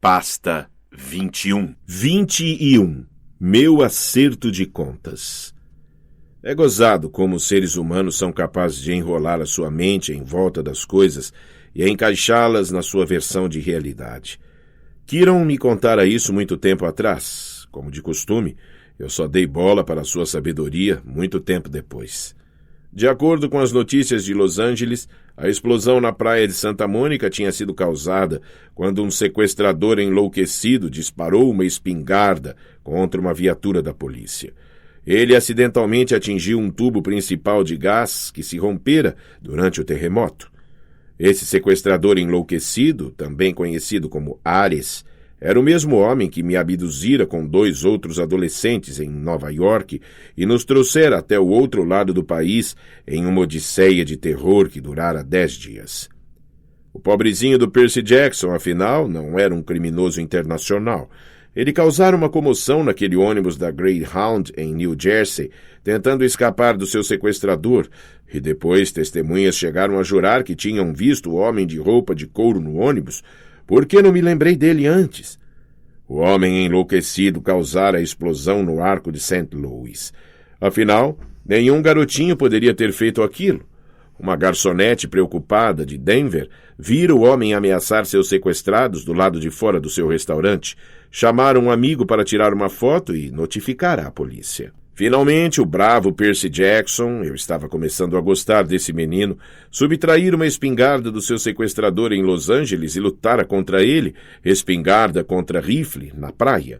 Pasta 21. Meu acerto de contas. É gozado como os seres humanos são capazes de enrolar a sua mente em volta das coisas e encaixá-las na sua versão de realidade. Kieron me contara isso muito tempo atrás. Como de costume, eu só dei bola para a sua sabedoria muito tempo depois. De acordo com as notícias de Los Angeles, a explosão na praia de Santa Mônica tinha sido causada quando um sequestrador enlouquecido disparou uma espingarda contra uma viatura da polícia. Ele acidentalmente atingiu um tubo principal de gás que se rompera durante o terremoto. Esse sequestrador enlouquecido, também conhecido como Ares, era o mesmo homem que me abduzira com 2 outros adolescentes em Nova York e nos trouxera até o outro lado do país em uma odisseia de terror que durara 10 dias. O pobrezinho do Percy Jackson, afinal, não era um criminoso internacional. Ele causara uma comoção naquele ônibus da Greyhound em New Jersey, tentando escapar do seu sequestrador, e depois testemunhas chegaram a jurar que tinham visto o homem de roupa de couro no ônibus. Por que não me lembrei dele antes? O homem enlouquecido causara a explosão no arco de St. Louis. Afinal, nenhum garotinho poderia ter feito aquilo. Uma garçonete preocupada de Denver vira o homem ameaçar seus sequestrados do lado de fora do seu restaurante, chamar um amigo para tirar uma foto e notificar a polícia. Finalmente, o bravo Percy Jackson, eu estava começando a gostar desse menino, subtrair uma espingarda do seu sequestrador em Los Angeles e lutara contra ele, espingarda contra rifle, na praia.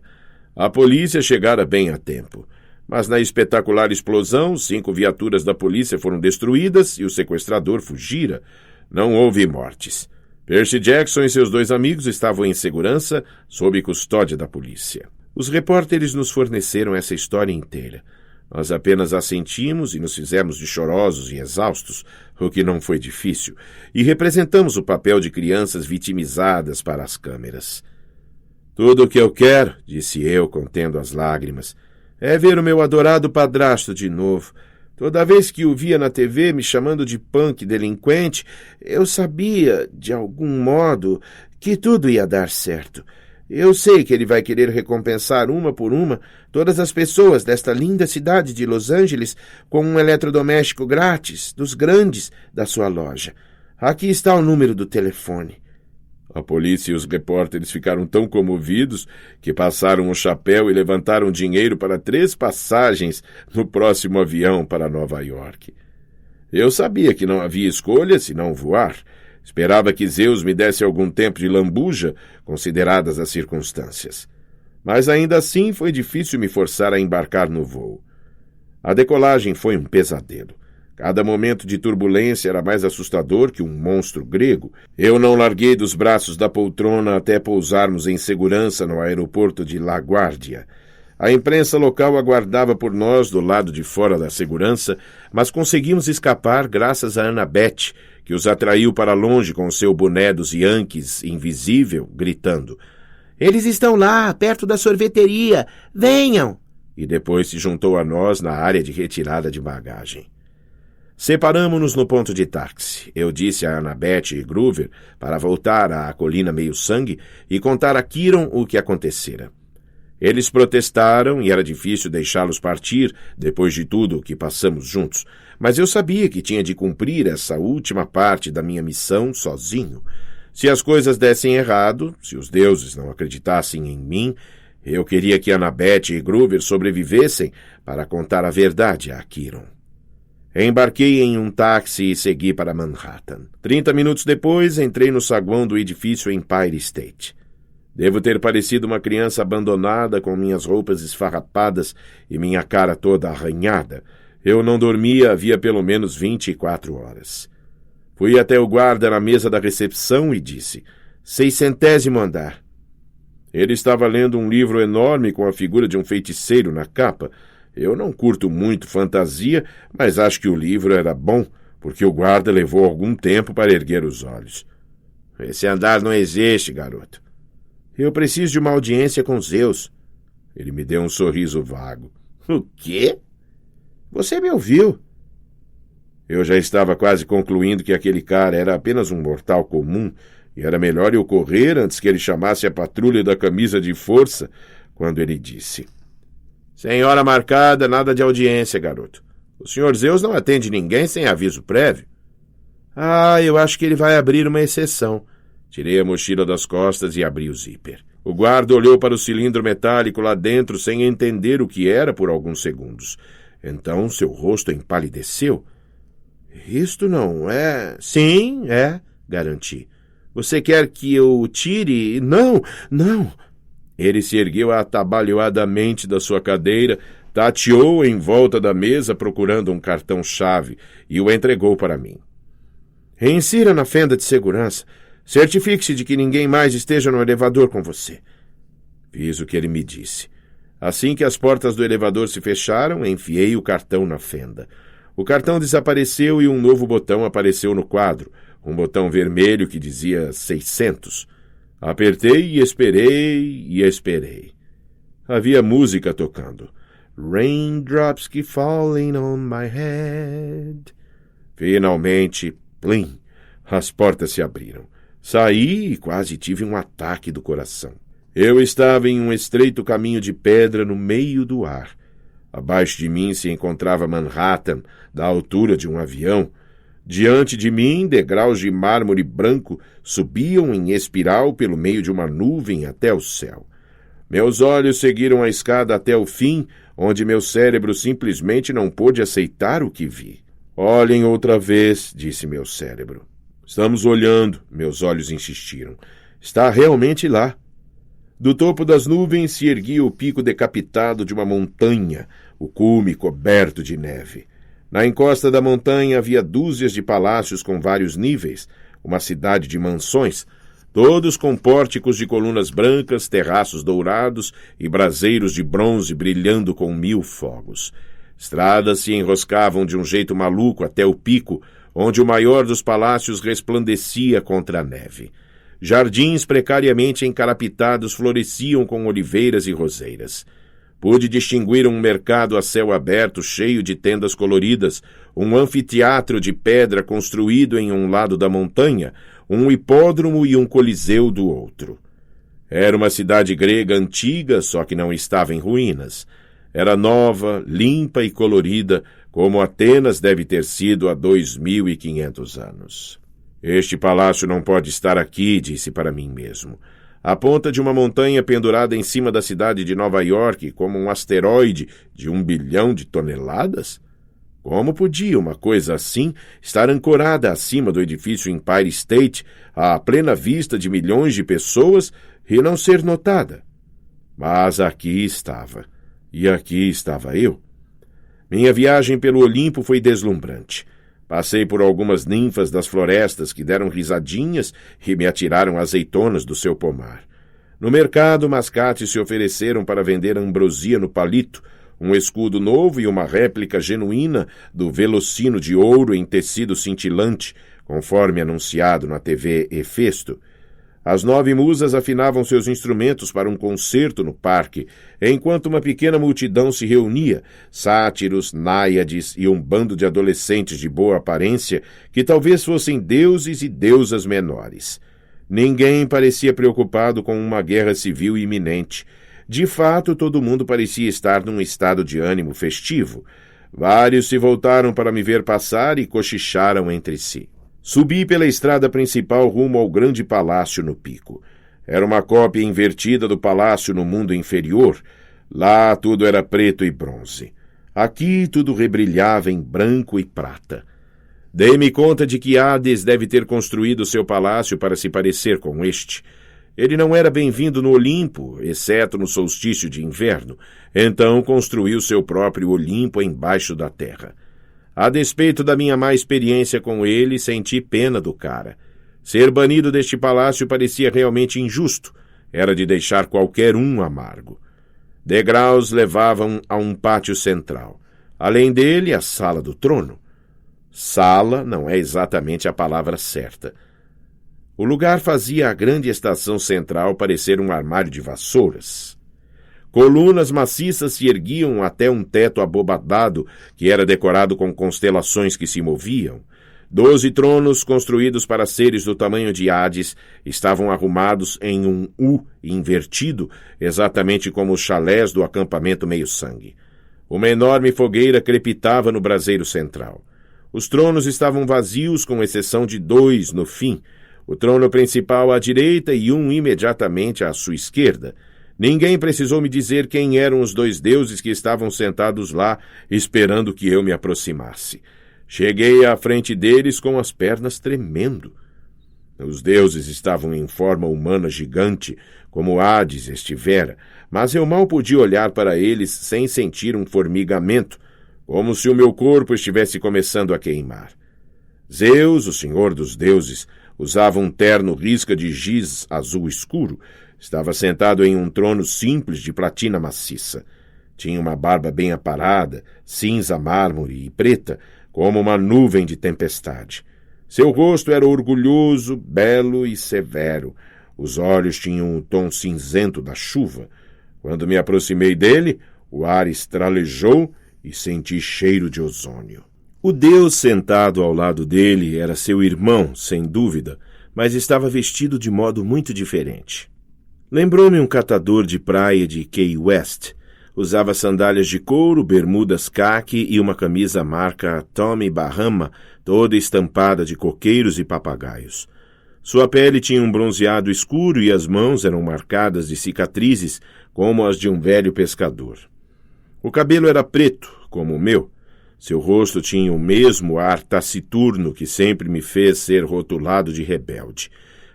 A polícia chegara bem a tempo. Mas na espetacular explosão, 5 viaturas da polícia foram destruídas e o sequestrador fugira. Não houve mortes. Percy Jackson e seus 2 amigos estavam em segurança, sob custódia da polícia. Os repórteres nos forneceram essa história inteira. Nós apenas assentimos e nos fizemos de chorosos e exaustos, o que não foi difícil, e representamos o papel de crianças vitimizadas para as câmeras. Tudo o que eu quero, disse eu, contendo as lágrimas, é ver o meu adorado padrasto de novo. Toda vez que o via na TV me chamando de punk delinquente, eu sabia, de algum modo, que tudo ia dar certo. Eu sei que ele vai querer recompensar uma por uma todas as pessoas desta linda cidade de Los Angeles com um eletrodoméstico grátis, dos grandes, da sua loja. Aqui está o número do telefone. A polícia e os repórteres ficaram tão comovidos que passaram o chapéu e levantaram dinheiro para 3 passagens no próximo avião para Nova York. Eu sabia que não havia escolha senão voar. Esperava que Zeus me desse algum tempo de lambuja, consideradas as circunstâncias. Mas ainda assim foi difícil me forçar a embarcar no voo. A decolagem foi um pesadelo. Cada momento de turbulência era mais assustador que um monstro grego. Eu não larguei dos braços da poltrona até pousarmos em segurança no aeroporto de LaGuardia. A imprensa local aguardava por nós do lado de fora da segurança, mas conseguimos escapar graças a Annabeth, que os atraiu para longe com seu boné dos Yankees invisível, gritando: "Eles estão lá, perto da sorveteria! Venham!" E depois se juntou a nós na área de retirada de bagagem. Separamo-nos no ponto de táxi. Eu disse a Annabeth e Groover para voltar à colina meio-sangue e contar a Kieron o que acontecera. Eles protestaram e era difícil deixá-los partir depois de tudo o que passamos juntos, mas eu sabia que tinha de cumprir essa última parte da minha missão sozinho. Se as coisas dessem errado, se os deuses não acreditassem em mim, eu queria que Annabeth e Groover sobrevivessem para contar a verdade a Kieron. Embarquei em um táxi e segui para Manhattan. 30 minutos depois, entrei no saguão do edifício Empire State. Devo ter parecido uma criança abandonada com minhas roupas esfarrapadas e minha cara toda arranhada. Eu não dormia havia pelo menos 24 horas. Fui até o guarda na mesa da recepção e disse: 600º andar. Ele estava lendo um livro enorme com a figura de um feiticeiro na capa. Eu não curto muito fantasia, mas acho que o livro era bom, porque o guarda levou algum tempo para erguer os olhos. Esse andar não existe, garoto. Eu preciso de uma audiência com Zeus. Ele me deu um sorriso vago. O quê? Você me ouviu. Eu já estava quase concluindo que aquele cara era apenas um mortal comum e era melhor eu correr antes que ele chamasse a patrulha da camisa de força, quando ele disse: Sem hora marcada, nada de audiência, garoto. O Sr. Zeus não atende ninguém sem aviso prévio. Eu acho que ele vai abrir uma exceção. Tirei a mochila das costas e abri o zíper. O guarda olhou para o cilindro metálico lá dentro sem entender o que era por alguns segundos. Então seu rosto empalideceu. Isto não é... Sim, é, garanti. Você quer que eu tire? Não. Ele se ergueu atabalhoadamente da sua cadeira, tateou em volta da mesa procurando um cartão-chave e o entregou para mim. Reinsira na fenda de segurança. Certifique-se de que ninguém mais esteja no elevador com você. Fiz o que ele me disse. Assim que as portas do elevador se fecharam, enfiei o cartão na fenda. O cartão desapareceu e um novo botão apareceu no quadro, um botão vermelho que dizia 600. Apertei e esperei. Havia música tocando. Raindrops keep falling on my head. Finalmente, plim, as portas se abriram. Saí e quase tive um ataque do coração. Eu estava em um estreito caminho de pedra no meio do ar. Abaixo de mim se encontrava Manhattan, da altura de um avião. Diante de mim, degraus de mármore branco subiam em espiral pelo meio de uma nuvem até o céu. Meus olhos seguiram a escada até o fim, onde meu cérebro simplesmente não pôde aceitar o que vi. Olhem outra vez, disse meu cérebro. Estamos olhando, meus olhos insistiram. Está realmente lá. Do topo das nuvens se erguia o pico decapitado de uma montanha, o cume coberto de neve. Na encosta da montanha havia dúzias de palácios com vários níveis, uma cidade de mansões, todos com pórticos de colunas brancas, terraços dourados e braseiros de bronze brilhando com 1000 fogos. Estradas se enroscavam de um jeito maluco até o pico, onde o maior dos palácios resplandecia contra a neve. Jardins precariamente encarapitados floresciam com oliveiras e roseiras. Pude distinguir um mercado a céu aberto cheio de tendas coloridas, um anfiteatro de pedra construído em um lado da montanha, um hipódromo e um coliseu do outro. Era uma cidade grega antiga, só que não estava em ruínas. Era nova, limpa e colorida, como Atenas deve ter sido há 2500 anos. Este palácio não pode estar aqui, disse para mim mesmo. A ponta de uma montanha pendurada em cima da cidade de Nova York, como um asteroide de 1 bilhão de toneladas? Como podia uma coisa assim estar ancorada acima do edifício Empire State, à plena vista de milhões de pessoas, e não ser notada? Mas aqui estava. E aqui estava eu. Minha viagem pelo Olimpo foi deslumbrante. Passei por algumas ninfas das florestas que deram risadinhas e me atiraram azeitonas do seu pomar. No mercado, mascates se ofereceram para vender ambrosia no palito, um escudo novo e uma réplica genuína do velocino de ouro em tecido cintilante, conforme anunciado na TV Hefesto. As 9 musas afinavam seus instrumentos para um concerto no parque, enquanto uma pequena multidão se reunia, sátiros, náiades e um bando de adolescentes de boa aparência que talvez fossem deuses e deusas menores. Ninguém parecia preocupado com uma guerra civil iminente. De fato, todo mundo parecia estar num estado de ânimo festivo. Vários se voltaram para me ver passar e cochicharam entre si. Subi pela estrada principal rumo ao grande palácio no pico. Era uma cópia invertida do palácio no mundo inferior. Lá tudo era preto e bronze. Aqui tudo rebrilhava em branco e prata. Dei-me conta de que Hades deve ter construído seu palácio para se parecer com este. Ele não era bem-vindo no Olimpo, exceto no solstício de inverno. Então construiu seu próprio Olimpo embaixo da terra. A despeito da minha má experiência com ele, senti pena do cara. Ser banido deste palácio parecia realmente injusto. Era de deixar qualquer um amargo. Degraus levavam a um pátio central. Além dele, a sala do trono. Sala não é exatamente a palavra certa. O lugar fazia a grande estação central parecer um armário de vassouras. Colunas maciças se erguiam até um teto abobadado que era decorado com constelações que se moviam. 12 tronos, construídos para seres do tamanho de Hades, estavam arrumados em um U invertido, exatamente como os chalés do acampamento meio-sangue. Uma enorme fogueira crepitava no braseiro central. Os tronos estavam vazios, com exceção de 2 no fim, o trono principal à direita e um imediatamente à sua esquerda. Ninguém precisou me dizer quem eram os 2 deuses que estavam sentados lá, esperando que eu me aproximasse. Cheguei à frente deles com as pernas tremendo. Os deuses estavam em forma humana gigante, como Hades estivera, mas eu mal podia olhar para eles sem sentir um formigamento, como se o meu corpo estivesse começando a queimar. Zeus, o senhor dos deuses, usava um terno risca de giz azul escuro. Estava sentado em um trono simples de platina maciça. Tinha uma barba bem aparada, cinza mármore e preta, como uma nuvem de tempestade. Seu rosto era orgulhoso, belo e severo. Os olhos tinham o tom cinzento da chuva. Quando me aproximei dele, o ar estralejou e senti cheiro de ozônio. O deus sentado ao lado dele era seu irmão, sem dúvida, mas estava vestido de modo muito diferente. Lembrou-me um catador de praia de Key West. Usava sandálias de couro, bermudas caqui e uma camisa marca Tommy Bahama, toda estampada de coqueiros e papagaios. Sua pele tinha um bronzeado escuro e as mãos eram marcadas de cicatrizes, como as de um velho pescador. O cabelo era preto, como o meu. Seu rosto tinha o mesmo ar taciturno que sempre me fez ser rotulado de rebelde.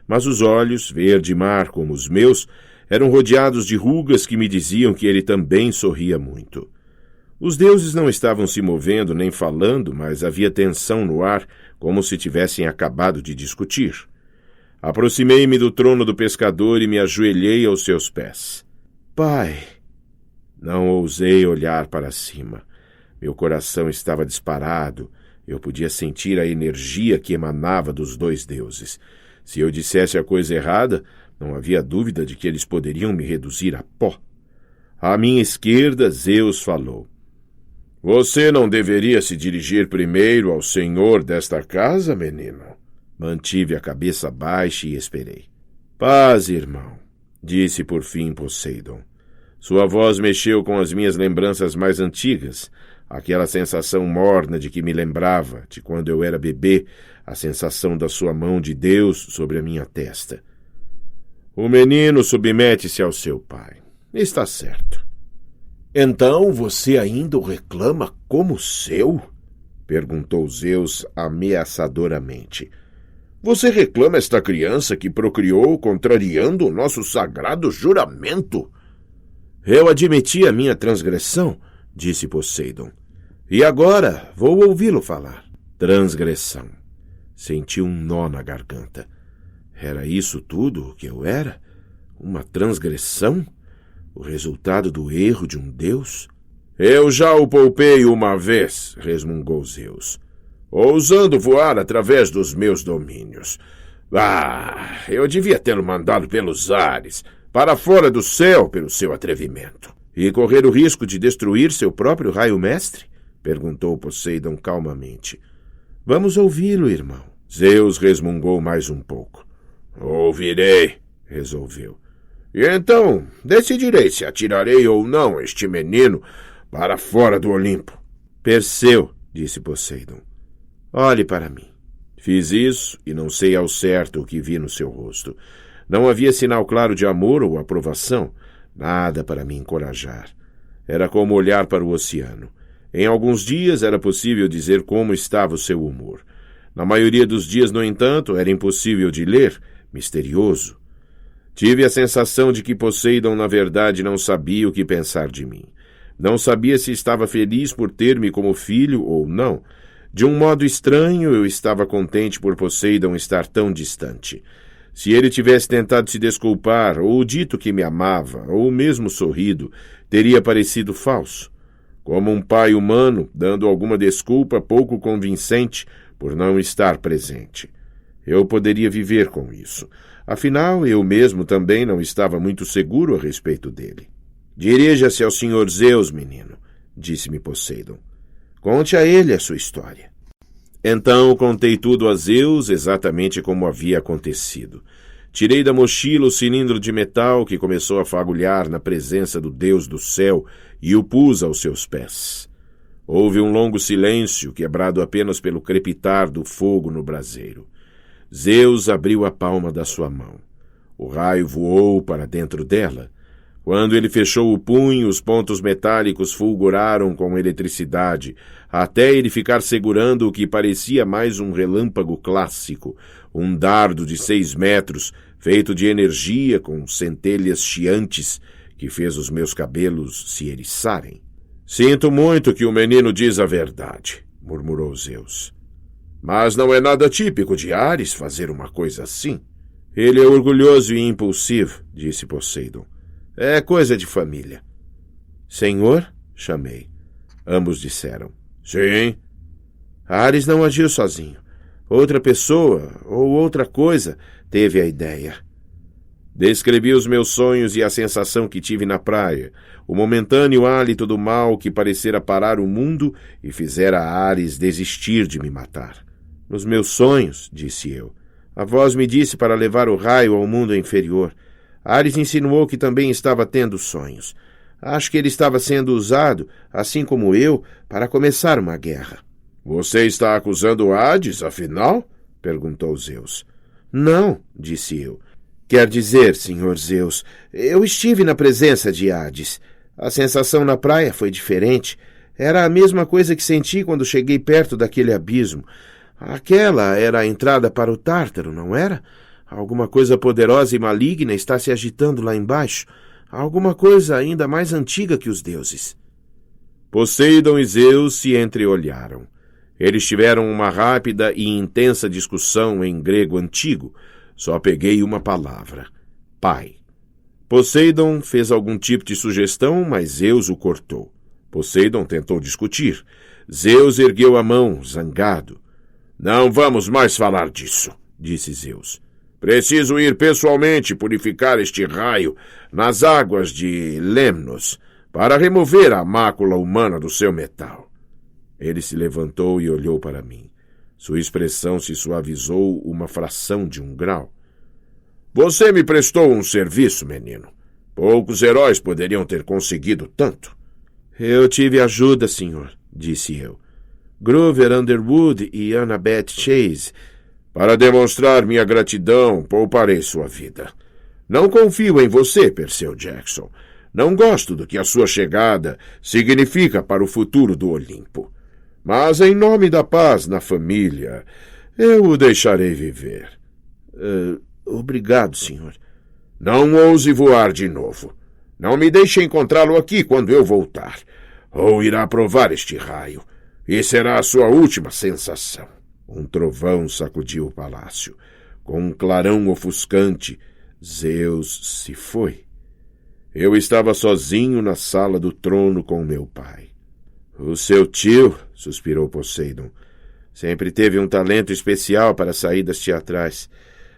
Mas os olhos, verde-mar como os meus, eram rodeados de rugas que me diziam que ele também sorria muito. Os deuses não estavam se movendo nem falando, mas havia tensão no ar, como se tivessem acabado de discutir. Aproximei-me do trono do pescador e me ajoelhei aos seus pés. Pai! Não ousei olhar para cima. Meu coração estava disparado. Eu podia sentir a energia que emanava dos 2 deuses. Se eu dissesse a coisa errada, não havia dúvida de que eles poderiam me reduzir a pó. À minha esquerda, Zeus falou. Você não deveria se dirigir primeiro ao senhor desta casa, menino? Mantive a cabeça baixa e esperei. Paz, irmão, disse por fim Poseidon. Sua voz mexeu com as minhas lembranças mais antigas, aquela sensação morna de que me lembrava, de quando eu era bebê, a sensação da sua mão de Deus sobre a minha testa. O menino submete-se ao seu pai. Está certo. Então você ainda o reclama como seu? Perguntou Zeus ameaçadoramente. Você reclama esta criança que procriou contrariando o nosso sagrado juramento? Eu admiti a minha transgressão, disse Poseidon. E agora vou ouvi-lo falar. Transgressão. Senti um nó na garganta. Era isso tudo o que eu era? Uma transgressão? O resultado do erro de um deus? Eu já o poupei uma vez, resmungou Zeus, ousando voar através dos meus domínios. Eu devia tê-lo mandado pelos ares, para fora do céu pelo seu atrevimento. E correr o risco de destruir seu próprio raio-mestre? Perguntou Poseidon calmamente. Vamos ouvi-lo, irmão. Zeus resmungou mais um pouco. Ouvirei, resolveu. E então decidirei se atirarei ou não este menino para fora do Olimpo. Perseu, disse Poseidon. Olhe para mim. Fiz isso e não sei ao certo o que vi no seu rosto. Não havia sinal claro de amor ou aprovação, nada para me encorajar. Era como olhar para o oceano. Em alguns dias era possível dizer como estava o seu humor. Na maioria dos dias, no entanto, era impossível de ler, misterioso. Tive a sensação de que Poseidon, na verdade, não sabia o que pensar de mim. Não sabia se estava feliz por ter-me como filho ou não. De um modo estranho, eu estava contente por Poseidon estar tão distante. Se ele tivesse tentado se desculpar, ou dito que me amava, ou mesmo sorrido, teria parecido falso. Como um pai humano, dando alguma desculpa pouco convincente por não estar presente. Eu poderia viver com isso. Afinal, eu mesmo também não estava muito seguro a respeito dele. Dirija-se ao Sr. Zeus, menino, disse-me Poseidon. Conte a ele a sua história. Então contei tudo a Zeus exatamente como havia acontecido. Tirei da mochila o cilindro de metal que começou a fagulhar na presença do Deus do céu e o pus aos seus pés. Houve um longo silêncio, quebrado apenas pelo crepitar do fogo no braseiro. Zeus abriu a palma da sua mão. O raio voou para dentro dela. Quando ele fechou o punho, os pontos metálicos fulguraram com eletricidade, até ele ficar segurando o que parecia mais um relâmpago clássico, um dardo de 6 metros, feito de energia com centelhas chiantes, que fez os meus cabelos se eriçarem. Sinto muito que o menino diz a verdade, murmurou Zeus. Mas não é nada típico de Ares fazer uma coisa assim. Ele é orgulhoso e impulsivo, disse Poseidon. É coisa de família. Senhor? Chamei. Ambos disseram. Sim. Ares não agiu sozinho. Outra pessoa, ou outra coisa, teve a ideia. Descrevi os meus sonhos e a sensação que tive na praia, o momentâneo hálito do mal que parecera parar o mundo e fizera Ares desistir de me matar. Nos meus sonhos, disse eu, a voz me disse para levar o raio ao mundo inferior. Ares insinuou que também estava tendo sonhos. Acho que ele estava sendo usado, assim como eu, para começar uma guerra. Você está acusando Hades, afinal? Perguntou Zeus. Não, disse eu. Quer dizer, senhor Zeus, eu estive na presença de Hades. A sensação na praia foi diferente. Era a mesma coisa que senti quando cheguei perto daquele abismo. Aquela era a entrada para o Tártaro, não era? Alguma coisa poderosa e maligna está se agitando lá embaixo. Alguma coisa ainda mais antiga que os deuses. Poseidon e Zeus se entreolharam. Eles tiveram uma rápida e intensa discussão em grego antigo. Só peguei uma palavra. Pai. Poseidon fez algum tipo de sugestão, mas Zeus o cortou. Poseidon tentou discutir. Zeus ergueu a mão, zangado. Não vamos mais falar disso, disse Zeus. Preciso ir pessoalmente purificar este raio nas águas de Lemnos para remover a mácula humana do seu metal. Ele se levantou e olhou para mim. Sua expressão se suavizou uma fração de 1 grau. Você me prestou um serviço, menino. Poucos heróis poderiam ter conseguido tanto. Eu tive ajuda, senhor, disse eu. Grover Underwood e Annabeth Chase. Para demonstrar minha gratidão, pouparei sua vida. Não confio em você, Perseu Jackson. Não gosto do que a sua chegada significa para o futuro do Olimpo. Mas, em nome da paz na família, eu o deixarei viver. Obrigado, senhor. Não ouse voar de novo. Não me deixe encontrá-lo aqui quando eu voltar. Ou irá provar este raio. E será a sua última sensação. Um trovão sacudiu o palácio. Com um clarão ofuscante, Zeus se foi. Eu estava sozinho na sala do trono com meu pai. O seu tio, suspirou Poseidon, sempre teve um talento especial para saídas teatrais.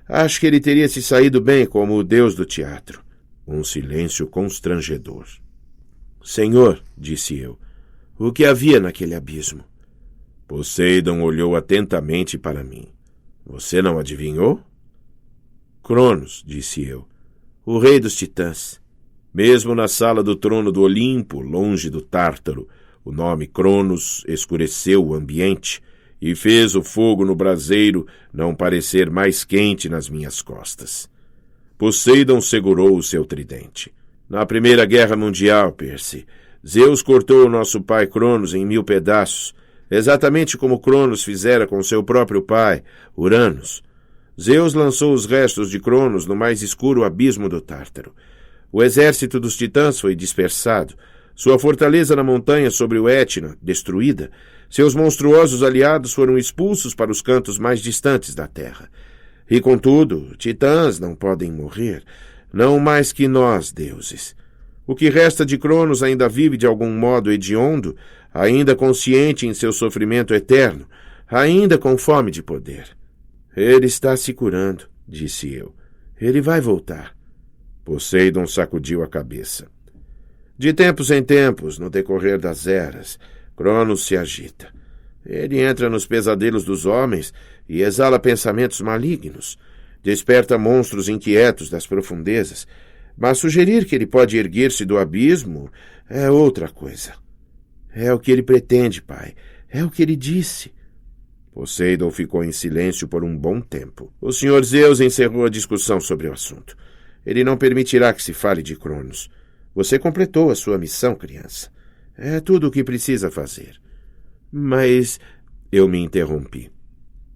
Acho que ele teria se saído bem como o deus do teatro. Um silêncio constrangedor. Senhor, disse eu, o que havia naquele abismo? Poseidon olhou atentamente para mim. Você não adivinhou? Cronos, disse eu, o rei dos titãs. Mesmo na sala do trono do Olimpo, longe do Tártaro, o nome Cronos escureceu o ambiente e fez o fogo no braseiro não parecer mais quente nas minhas costas. Poseidon segurou o seu tridente. Na Primeira Guerra Mundial, Percy, Zeus cortou o nosso pai Cronos em 1000 pedaços, exatamente como Cronos fizera com seu próprio pai, Uranos. Zeus lançou os restos de Cronos no mais escuro abismo do Tártaro. O exército dos titãs foi dispersado, sua fortaleza na montanha sobre o Etna, destruída, seus monstruosos aliados foram expulsos para os cantos mais distantes da terra. E, contudo, titãs não podem morrer, não mais que nós, deuses. O que resta de Cronos ainda vive de algum modo hediondo, ainda consciente em seu sofrimento eterno, ainda com fome de poder. Ele está se curando, disse eu. Ele vai voltar. Poseidon sacudiu a cabeça. De tempos em tempos, no decorrer das eras, Cronos se agita. Ele entra nos pesadelos dos homens e exala pensamentos malignos. Desperta monstros inquietos das profundezas. Mas sugerir que ele pode erguer-se do abismo é outra coisa. É o que ele pretende, pai. É o que ele disse. Poseidon ficou em silêncio por um bom tempo. O Sr. Zeus encerrou a discussão sobre o assunto. Ele não permitirá que se fale de Cronos. Você completou a sua missão, criança. É tudo o que precisa fazer. Mas eu me interrompi.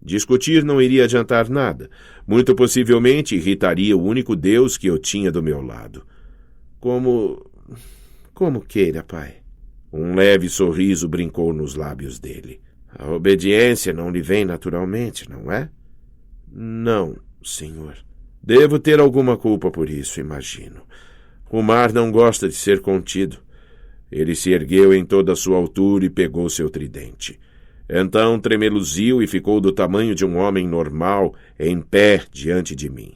Discutir não iria adiantar nada. Muito possivelmente irritaria o único Deus que eu tinha do meu lado. Como queira, pai. Um leve sorriso brincou nos lábios dele. A obediência não lhe vem naturalmente, não é? Não, senhor. Devo ter alguma culpa por isso, imagino. O mar não gosta de ser contido. Ele se ergueu em toda a sua altura e pegou seu tridente. Então tremeluziu e ficou do tamanho de um homem normal, em pé diante de mim.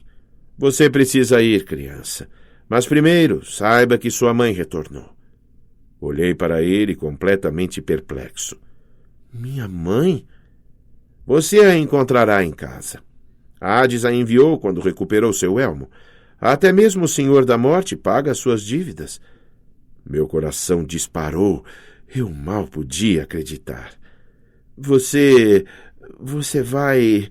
Você precisa ir, criança. Mas primeiro, saiba que sua mãe retornou. Olhei para ele completamente perplexo. Minha mãe? Você a encontrará em casa. Hades a enviou quando recuperou seu elmo. Até mesmo o Senhor da Morte paga as suas dívidas. Meu coração disparou. Eu mal podia acreditar. Você vai...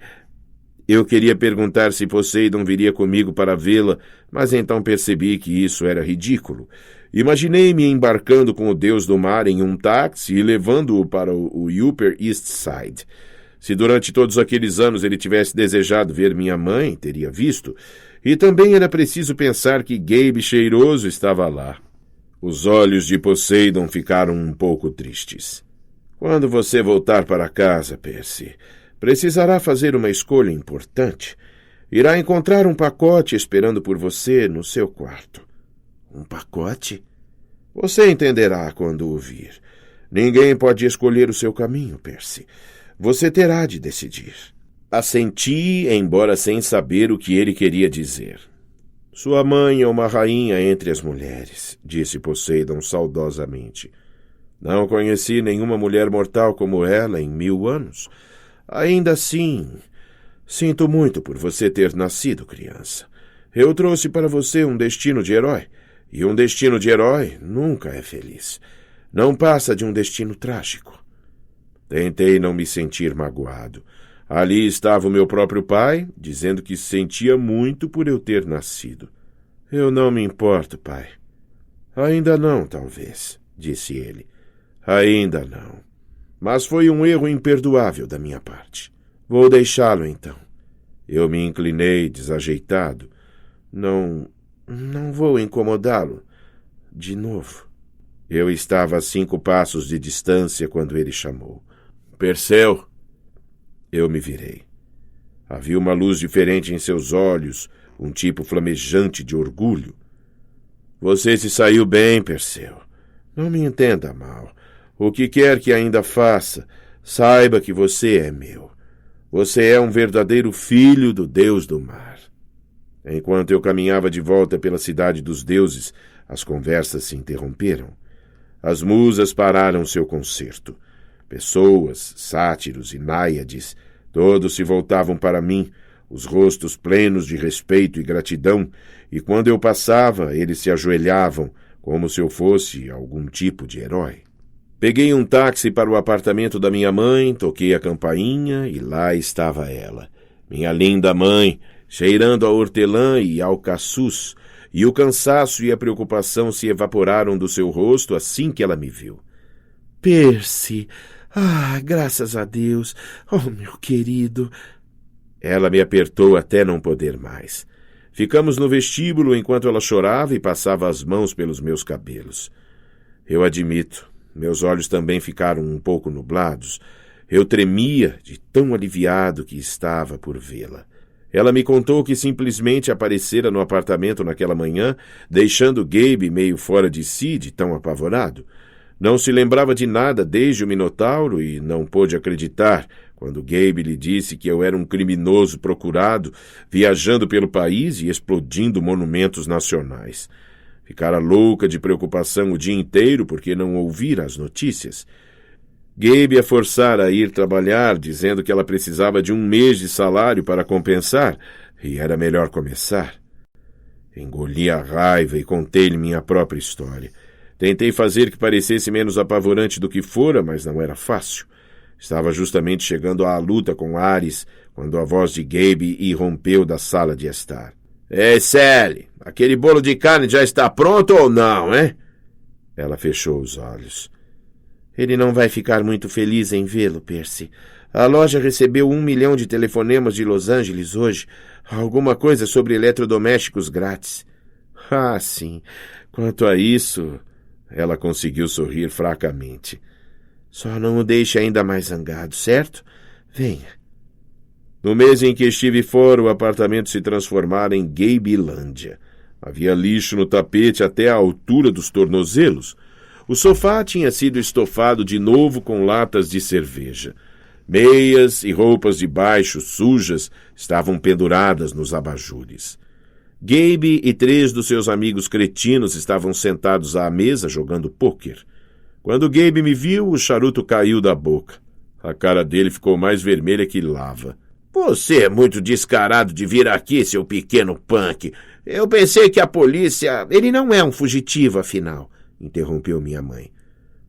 Eu queria perguntar se Poseidon viria comigo para vê-la, mas então percebi que isso era ridículo. Imaginei-me embarcando com o deus do mar em um táxi e levando-o para o Upper East Side. Se durante todos aqueles anos ele tivesse desejado ver minha mãe, teria visto. E também era preciso pensar que Gabe cheiroso estava lá. Os olhos de Poseidon ficaram um pouco tristes. Quando você voltar para casa, Percy, precisará fazer uma escolha importante. Irá encontrar um pacote esperando por você no seu quarto. Um pacote? Você entenderá quando o vir. Ninguém pode escolher o seu caminho, Percy. Você terá de decidir. Assenti, embora sem saber o que ele queria dizer. Sua mãe é uma rainha entre as mulheres, disse Poseidon saudosamente. Não conheci nenhuma mulher mortal como ela em 1000 anos. Ainda assim, sinto muito por você ter nascido, criança. Eu trouxe para você um destino de herói, e um destino de herói nunca é feliz. Não passa de um destino trágico. Tentei não me sentir magoado. Ali estava o meu próprio pai, dizendo que sentia muito por eu ter nascido. Eu não me importo, pai. Ainda não, talvez, disse ele. Ainda não. Mas foi um erro imperdoável da minha parte. Vou deixá-lo, então. Eu me inclinei, desajeitado. Não vou incomodá-lo. De novo. Eu estava a 5 passos de distância quando ele chamou. Perseu! Eu me virei. Havia uma luz diferente em seus olhos, um tipo flamejante de orgulho. Você se saiu bem, Perseu. Não me entenda mal. O que quer que ainda faça, saiba que você é meu. Você é um verdadeiro filho do Deus do mar. Enquanto eu caminhava de volta pela cidade dos deuses, as conversas se interromperam. As musas pararam seu concerto. Pessoas, sátiros e náiades, todos se voltavam para mim, os rostos plenos de respeito e gratidão, e quando eu passava, eles se ajoelhavam, como se eu fosse algum tipo de herói. Peguei um táxi para o apartamento da minha mãe, toquei a campainha e lá estava ela, minha linda mãe, cheirando a hortelã e alcaçuz, e o cansaço e a preocupação se evaporaram do seu rosto assim que ela me viu. Percy! Graças a Deus! Oh, meu querido! Ela me apertou até não poder mais. Ficamos no vestíbulo enquanto ela chorava e passava as mãos pelos meus cabelos. Eu admito, meus olhos também ficaram um pouco nublados. Eu tremia de tão aliviado que estava por vê-la. Ela me contou que simplesmente aparecera no apartamento naquela manhã, deixando Gabe meio fora de si, de tão apavorado. Não se lembrava de nada desde o Minotauro e não pôde acreditar quando Gabe lhe disse que eu era um criminoso procurado, viajando pelo país e explodindo monumentos nacionais. Ficara louca de preocupação o dia inteiro porque não ouvira as notícias. Gabe a forçara a ir trabalhar, dizendo que ela precisava de 1 mês de salário para compensar, e era melhor começar. Engoli a raiva e contei-lhe minha própria história. Tentei fazer que parecesse menos apavorante do que fora, mas não era fácil. Estava justamente chegando à luta com Ares, quando a voz de Gabe irrompeu da sala de estar. Ei, Sally, aquele bolo de carne já está pronto ou não, hein? Ela fechou os olhos. Ele não vai ficar muito feliz em vê-lo, Percy. A loja recebeu 1 milhão de telefonemas de Los Angeles hoje. Alguma coisa sobre eletrodomésticos grátis. Ah, sim. Quanto a isso... Ela conseguiu sorrir fracamente. Só não o deixe ainda mais zangado, certo? Venha. No mês em que estive fora, o apartamento se transformara em Gabilândia. Havia lixo no tapete até a altura dos tornozelos. O sofá tinha sido estofado de novo com latas de cerveja. Meias e roupas de baixo sujas estavam penduradas nos abajures. Gabe e 3 dos seus amigos cretinos estavam sentados à mesa jogando pôquer. Quando Gabe me viu, o charuto caiu da boca. A cara dele ficou mais vermelha que lava. Você é muito descarado de vir aqui, seu pequeno punk. Eu pensei que a polícia... Ele não é um fugitivo, afinal, interrompeu minha mãe.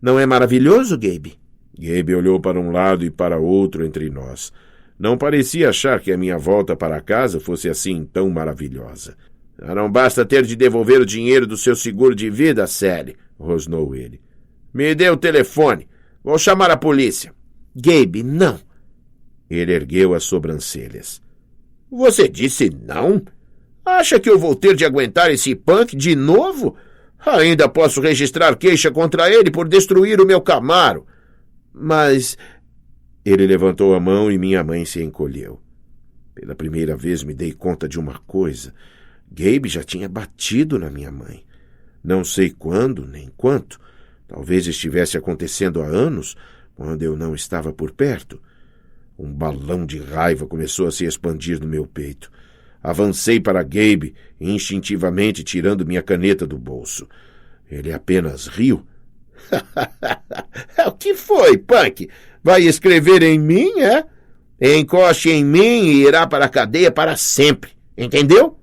Não é maravilhoso, Gabe? Gabe olhou para um lado e para outro entre nós. Não parecia achar que a minha volta para casa fosse assim tão maravilhosa. Não basta ter de devolver o dinheiro do seu seguro de vida, Sally, rosnou ele. Me dê o telefone. Vou chamar a polícia. Gabe, não. Ele ergueu as sobrancelhas. Você disse não? Acha que eu vou ter de aguentar esse punk de novo? Ainda posso registrar queixa contra ele por destruir o meu Camaro. Mas... Ele levantou a mão e minha mãe se encolheu. Pela primeira vez me dei conta de uma coisa. Gabe já tinha batido na minha mãe. Não sei quando, nem quanto. Talvez estivesse acontecendo há anos, quando eu não estava por perto. Um balão de raiva começou a se expandir no meu peito. Avancei para Gabe, instintivamente tirando minha caneta do bolso. Ele apenas riu. O que foi, punk? Vai escrever em mim, é? Encoste em mim e irá para a cadeia para sempre. Entendeu?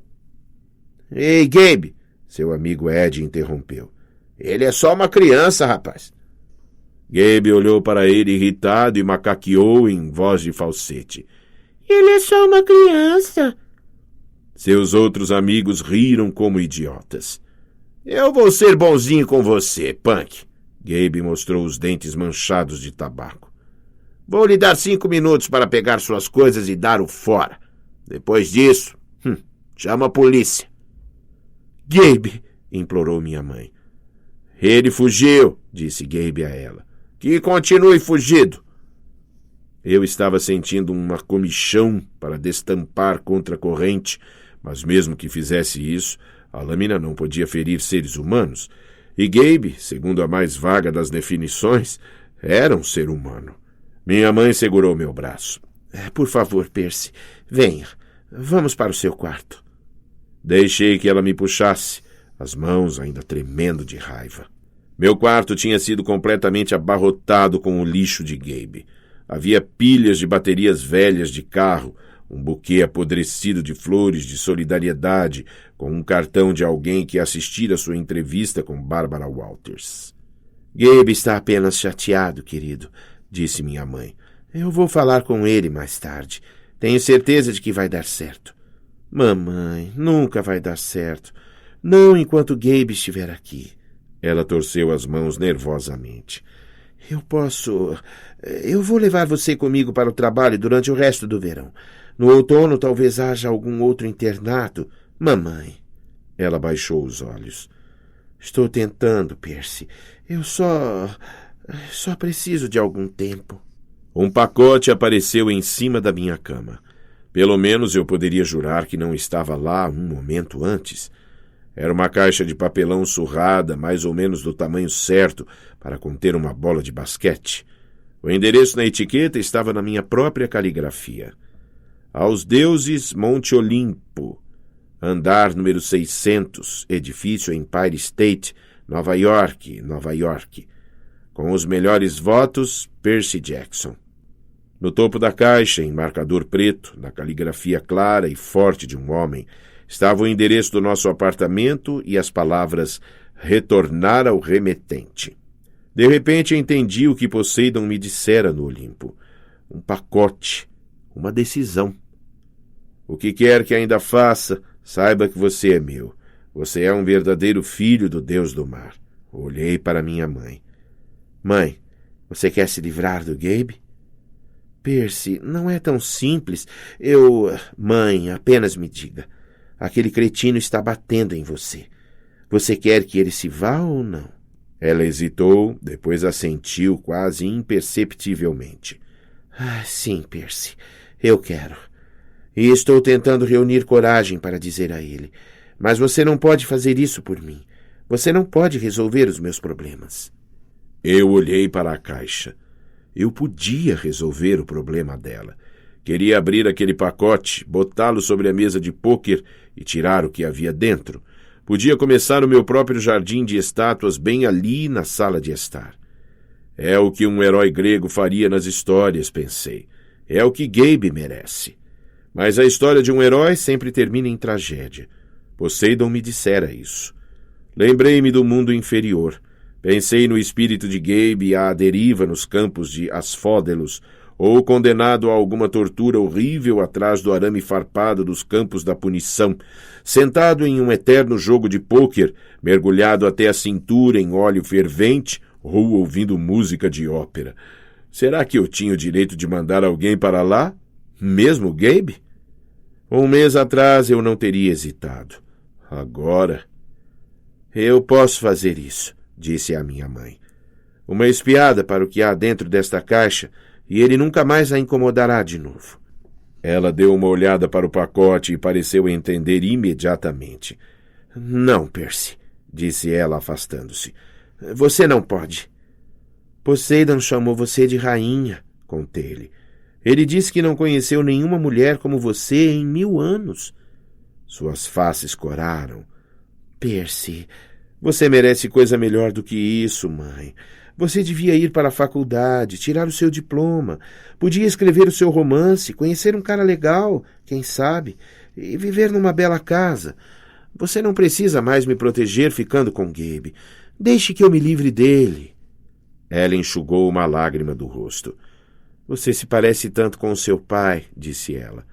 Ei, Gabe, seu amigo Ed interrompeu. Ele é só uma criança, rapaz. Gabe olhou para ele irritado e macaqueou em voz de falsete. Ele é só uma criança. Seus outros amigos riram como idiotas. Eu vou ser bonzinho com você, punk. Gabe mostrou os dentes manchados de tabaco. Vou lhe dar 5 minutos para pegar suas coisas e dar o fora. Depois disso, chama a polícia. Gabe, implorou minha mãe. Ele fugiu, disse Gabe a ela. Que continue fugido. Eu estava sentindo uma comichão para destampar contra a corrente, mas mesmo que fizesse isso, a lâmina não podia ferir seres humanos, e Gabe, segundo a mais vaga das definições, era um ser humano. Minha mãe segurou meu braço. Por favor, Percy, venha. Vamos para o seu quarto. Deixei que ela me puxasse, as mãos ainda tremendo de raiva. Meu quarto tinha sido completamente abarrotado com o lixo de Gabe. Havia pilhas de baterias velhas de carro, um buquê apodrecido de flores de solidariedade, com um cartão de alguém que assistira sua entrevista com Barbara Walters. Gabe está apenas chateado, querido, disse minha mãe. Eu vou falar com ele mais tarde. Tenho certeza de que vai dar certo. Mamãe, nunca vai dar certo. Não enquanto Gabe estiver aqui. Ela torceu as mãos nervosamente. Eu vou levar você comigo para o trabalho durante o resto do verão. No outono talvez haja algum outro internato. Mamãe. Ela baixou os olhos. Estou tentando, Percy. Eu só preciso de algum tempo. Um pacote apareceu em cima da minha cama. Pelo menos eu poderia jurar que não estava lá um momento antes. Era uma caixa de papelão surrada, mais ou menos do tamanho certo para conter uma bola de basquete. O endereço na etiqueta estava na minha própria caligrafia. Aos deuses Monte Olimpo, andar número 600, edifício Empire State, Nova York, Nova York. Com os melhores votos, Percy Jackson. No topo da caixa, em marcador preto, na caligrafia clara e forte de um homem, estava o endereço do nosso apartamento e as palavras retornar ao remetente. De repente entendi o que Poseidon me dissera no Olimpo. Um pacote, uma decisão. O que quer que ainda faça, saiba que você é meu. Você é um verdadeiro filho do Deus do mar. Olhei para minha mãe. Mãe, você quer se livrar do Gabe? Percy, não é tão simples. Mãe, apenas me diga. Aquele cretino está batendo em você. Você quer que ele se vá ou não? Ela hesitou, depois assentiu quase imperceptivelmente. Sim, Percy, eu quero. E estou tentando reunir coragem para dizer a ele. Mas você não pode fazer isso por mim. Você não pode resolver os meus problemas. Eu olhei para a caixa. Eu podia resolver o problema dela. Queria abrir aquele pacote, botá-lo sobre a mesa de pôquer e tirar o que havia dentro. Podia começar o meu próprio jardim de estátuas bem ali na sala de estar. É o que um herói grego faria nas histórias, pensei. É o que Gabe merece. Mas a história de um herói sempre termina em tragédia. Poseidon me dissera isso. Lembrei-me do mundo inferior. Pensei no espírito de Gabe à deriva nos campos de Asfódelos, ou condenado a alguma tortura horrível atrás do arame farpado dos campos da punição, sentado em um eterno jogo de pôquer, mergulhado até a cintura em óleo fervente ou ouvindo música de ópera. Será que eu tinha o direito de mandar alguém para lá? Mesmo Gabe? Um mês atrás eu não teria hesitado. Agora... Eu posso fazer isso, disse a minha mãe. Uma espiada para o que há dentro desta caixa e ele nunca mais a incomodará de novo. Ela deu uma olhada para o pacote e pareceu entender imediatamente. Não, Percy, disse ela afastando-se. Você não pode. Poseidon chamou você de rainha, contei-lhe. Ele disse que não conheceu nenhuma mulher como você em 1000 anos. Suas faces coraram. Percy, você merece coisa melhor do que isso, mãe. Você devia ir para a faculdade, tirar o seu diploma. Podia escrever o seu romance, conhecer um cara legal, quem sabe, e viver numa bela casa. Você não precisa mais me proteger ficando com Gabe. Deixe que eu me livre dele. Ela enxugou uma lágrima do rosto. Você se parece tanto com o seu pai, disse ela.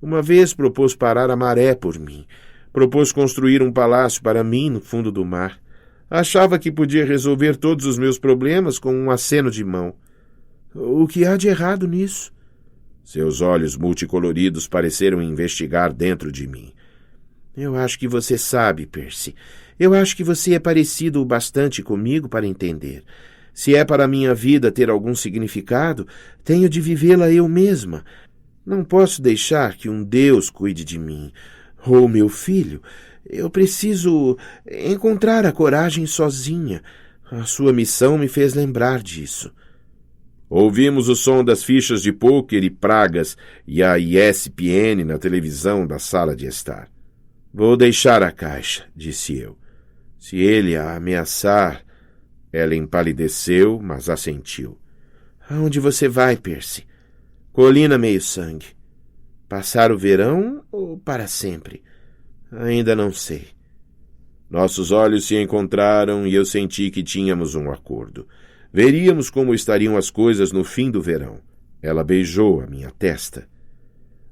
Uma vez propôs parar a maré por mim. Propôs construir um palácio para mim no fundo do mar. Achava que podia resolver todos os meus problemas com um aceno de mão. O que há de errado nisso? Seus olhos multicoloridos pareceram investigar dentro de mim. Eu acho que você sabe, Percy. Eu acho que você é parecido o bastante comigo para entender. Se é para a minha vida ter algum significado, tenho de vivê-la eu mesma. Não posso deixar que um Deus cuide de mim. Ou meu filho, eu preciso encontrar a coragem sozinha. A sua missão me fez lembrar disso. Ouvimos o som das fichas de pôquer e pragas e a ESPN na televisão da sala de estar. Vou deixar a caixa, disse eu. Se ele a ameaçar... Ela empalideceu, mas assentiu. Aonde você vai, Percy? Colina Meio-Sangue. Passar o verão ou para sempre? Ainda não sei. Nossos olhos se encontraram e eu senti que tínhamos um acordo. Veríamos como estariam as coisas no fim do verão. Ela beijou a minha testa.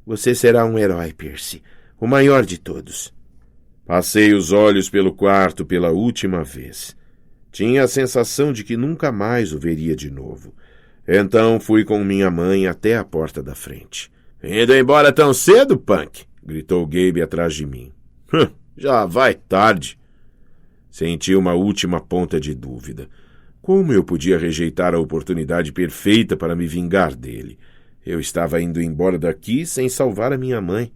Você será um herói, Percy, o maior de todos. Passei os olhos pelo quarto pela última vez. Tinha a sensação de que nunca mais o veria de novo. Então fui com minha mãe até a porta da frente. Indo embora tão cedo, Punk? Gritou Gabe atrás de mim. Já vai tarde. Senti uma última ponta de dúvida. Como eu podia rejeitar a oportunidade perfeita para me vingar dele? Eu estava indo embora daqui sem salvar a minha mãe.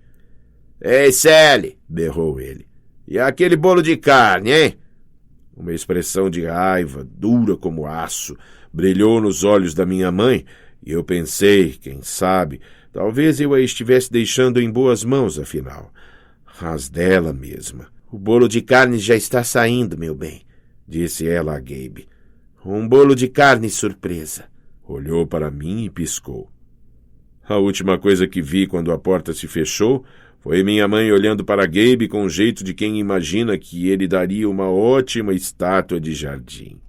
Ei, Sally! Berrou ele. E aquele bolo de carne, hein? Uma expressão de raiva, dura como aço, brilhou nos olhos da minha mãe, e eu pensei, quem sabe, talvez eu a estivesse deixando em boas mãos, afinal. As dela mesma. O bolo de carne já está saindo, meu bem, disse ela a Gabe. Um bolo de carne surpresa. Olhou para mim e piscou. A última coisa que vi quando a porta se fechou foi minha mãe olhando para Gabe com o jeito de quem imagina que ele daria uma ótima estátua de jardim.